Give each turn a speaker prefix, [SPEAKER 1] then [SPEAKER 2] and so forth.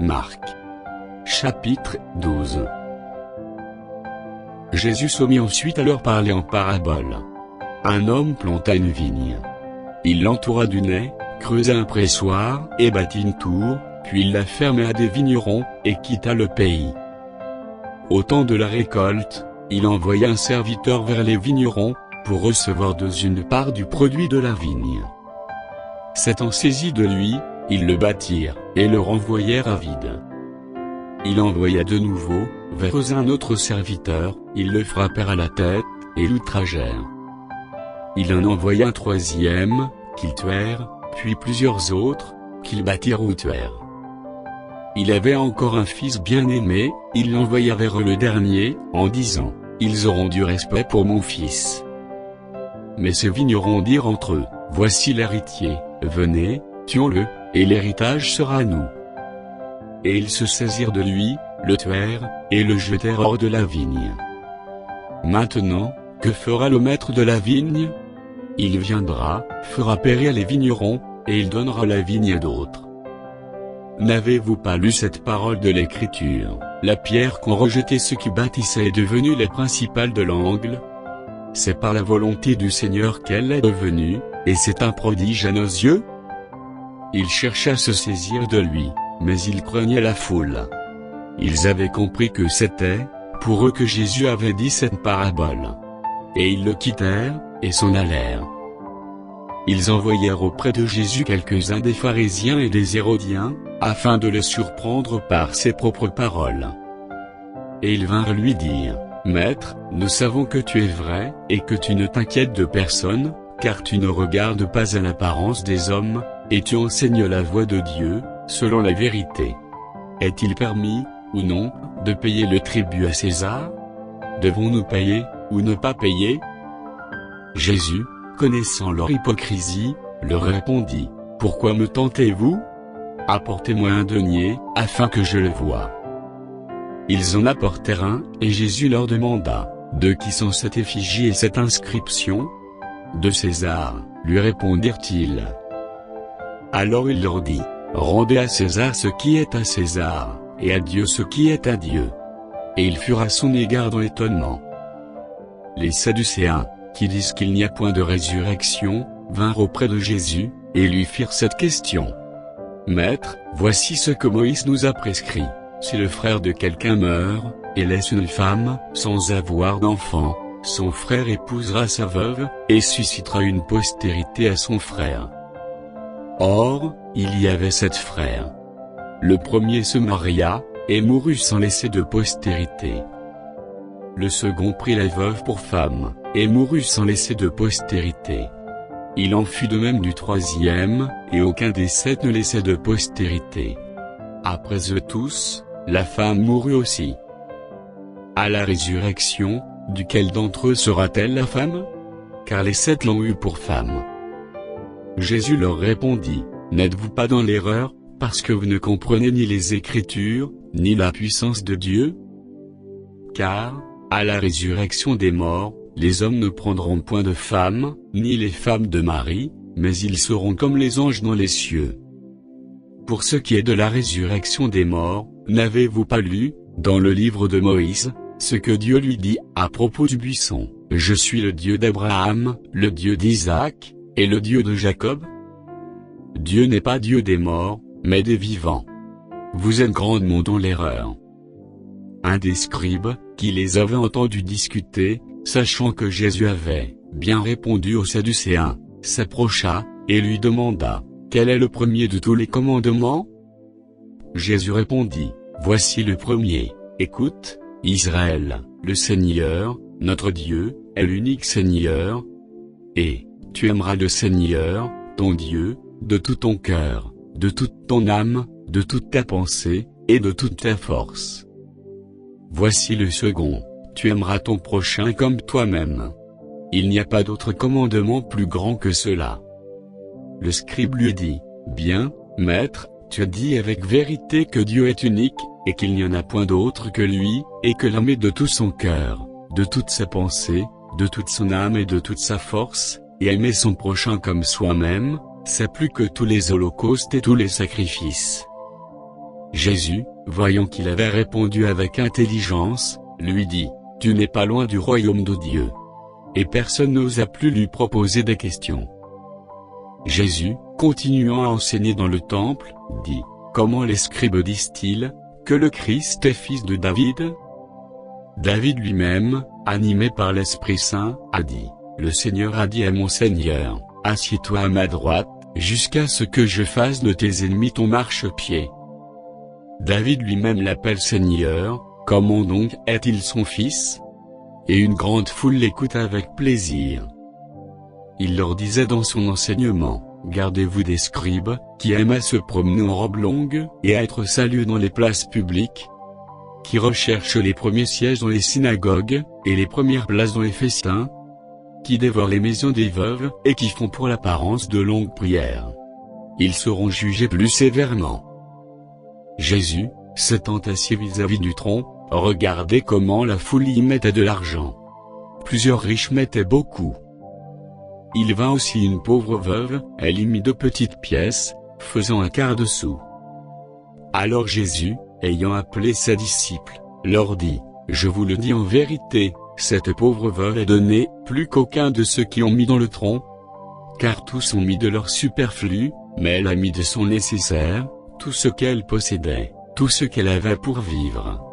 [SPEAKER 1] Marc. Chapitre 12. Jésus se mit ensuite à leur parler en parabole. Un homme planta une vigne. Il l'entoura du nez, creusa un pressoir et bâtit une tour, puis il la ferma à des vignerons, et quitta le pays. Au temps de la récolte, il envoya un serviteur vers les vignerons, pour recevoir une part du produit de la vigne. S'étant saisis de lui, ils le battirent, et le renvoyèrent à vide. Il envoya de nouveau, vers un autre serviteur, ils le frappèrent à la tête, et l'outragèrent. Il en envoya un troisième, qu'ils tuèrent, puis plusieurs autres, qu'ils battirent ou tuèrent. Il avait encore un fils bien-aimé, il l'envoya vers le dernier, en disant, « Ils auront du respect pour mon fils. » Mais ces vignerons dirent entre eux, « Voici l'héritier, venez, tuons-le, et l'héritage sera à nous. » Et ils se saisirent de lui, le tuèrent, et le jetèrent hors de la vigne. Maintenant, que fera le maître de la vigne? Il viendra, fera périr les vignerons, et il donnera la vigne à d'autres. N'avez-vous pas lu cette parole de l'Écriture? La pierre qu'ont rejetée ceux qui bâtissaient est devenue la principale de l'angle. C'est par la volonté du Seigneur qu'elle est devenue, et c'est un prodige à nos yeux. Ils cherchaient à se saisir de lui, mais ils craignaient la foule. Ils avaient compris que c'était, pour eux que Jésus avait dit cette parabole. Et ils le quittèrent, et s'en allèrent. Ils envoyèrent auprès de Jésus quelques-uns des pharisiens et des hérodiens, afin de le surprendre par ses propres paroles. Et ils vinrent lui dire, « Maître, nous savons que tu es vrai, et que tu ne t'inquiètes de personne, car tu ne regardes pas à l'apparence des hommes, et tu enseignes la voie de Dieu, selon la vérité. Est-il permis, ou non, de payer le tribut à César? Devons-nous payer, ou ne pas payer ?» Jésus, connaissant leur hypocrisie, leur répondit, « Pourquoi me tentez-vous? Apportez-moi un denier, afin que je le voie. » Ils en apportèrent un, et Jésus leur demanda, « De qui sont cette effigie et cette inscription? » « De César, lui répondirent-ils. Alors il leur dit, « Rendez à César ce qui est à César, et à Dieu ce qui est à Dieu. » Et ils furent à son égard dans l'étonnement. Les Sadducéens, qui disent qu'il n'y a point de résurrection, vinrent auprès de Jésus, et lui firent cette question. « Maître, voici ce que Moïse nous a prescrit. Si le frère de quelqu'un meurt, et laisse une femme, sans avoir d'enfant, son frère épousera sa veuve, et suscitera une postérité à son frère. Or, il y avait 7 frères. Le premier se maria, et mourut sans laisser de postérité. Le second prit la veuve pour femme, et mourut sans laisser de postérité. Il en fut de même du troisième, et aucun des 7 ne laissait de postérité. Après eux tous, la femme mourut aussi. À la résurrection, duquel d'entre eux sera-t-elle la femme? Car les 7 l'ont eue pour femme. Jésus leur répondit, « N'êtes-vous pas dans l'erreur, parce que vous ne comprenez ni les Écritures, ni la puissance de Dieu? Car, à la résurrection des morts, les hommes ne prendront point de femmes, ni les femmes de mari, mais ils seront comme les anges dans les cieux. Pour ce qui est de la résurrection des morts, n'avez-vous pas lu, dans le livre de Moïse, ce que Dieu lui dit à propos du buisson, « Je suis le Dieu d'Abraham, le Dieu d'Isaac, et le Dieu de Jacob » Dieu n'est pas Dieu des morts, mais des vivants. Vous êtes grandement dans l'erreur. Un des scribes, qui les avait entendus discuter, sachant que Jésus avait bien répondu aux Sadducéens, s'approcha, et lui demanda, « Quel est le premier de tous les commandements ?» Jésus répondit, « Voici le premier, écoute, Israël, le Seigneur, notre Dieu, est l'unique Seigneur. Et, tu aimeras le Seigneur, ton Dieu, de tout ton cœur, de toute ton âme, de toute ta pensée, et de toute ta force. Voici le second, tu aimeras ton prochain comme toi-même. Il n'y a pas d'autre commandement plus grand que cela. » Le scribe lui dit, « Bien, maître, tu as dit avec vérité que Dieu est unique, et qu'il n'y en a point d'autre que lui, et que l'homme est de tout son cœur, de toute sa pensée, de toute son âme et de toute sa force, et aimer son prochain comme soi-même, c'est plus que tous les holocaustes et tous les sacrifices. » Jésus, voyant qu'il avait répondu avec intelligence, lui dit, « Tu n'es pas loin du royaume de Dieu. » Et personne n'osa plus lui proposer des questions. Jésus, continuant à enseigner dans le temple, dit, « Comment les scribes disent-ils que le Christ est fils de David ? » David lui-même, animé par l'Esprit Saint, a dit, « Le Seigneur a dit à mon Seigneur, assieds-toi à ma droite, jusqu'à ce que je fasse de tes ennemis ton marchepied. » David lui-même l'appelle Seigneur, comment donc est-il son fils ? Et une grande foule l'écoute avec plaisir. Il leur disait dans son enseignement, « Gardez-vous des scribes, qui aiment à se promener en robe longue, et à être salués dans les places publiques, qui recherchent les premiers sièges dans les synagogues, et les premières places dans les festins, qui dévorent les maisons des veuves, et qui font pour l'apparence de longues prières. Ils seront jugés plus sévèrement. » Jésus, s'étant assis vis-à-vis du tronc, regardait comment la foule y mettait de l'argent. Plusieurs riches mettaient beaucoup. Il vint aussi une pauvre veuve, elle y mit 2 petites pièces, faisant un quart de sou. Alors Jésus, ayant appelé ses disciples, leur dit, « Je vous le dis en vérité, cette pauvre veuve a donné plus qu'aucun de ceux qui ont mis dans le tronc, car tous ont mis de leur superflu, mais elle a mis de son nécessaire, tout ce qu'elle possédait, tout ce qu'elle avait pour vivre. »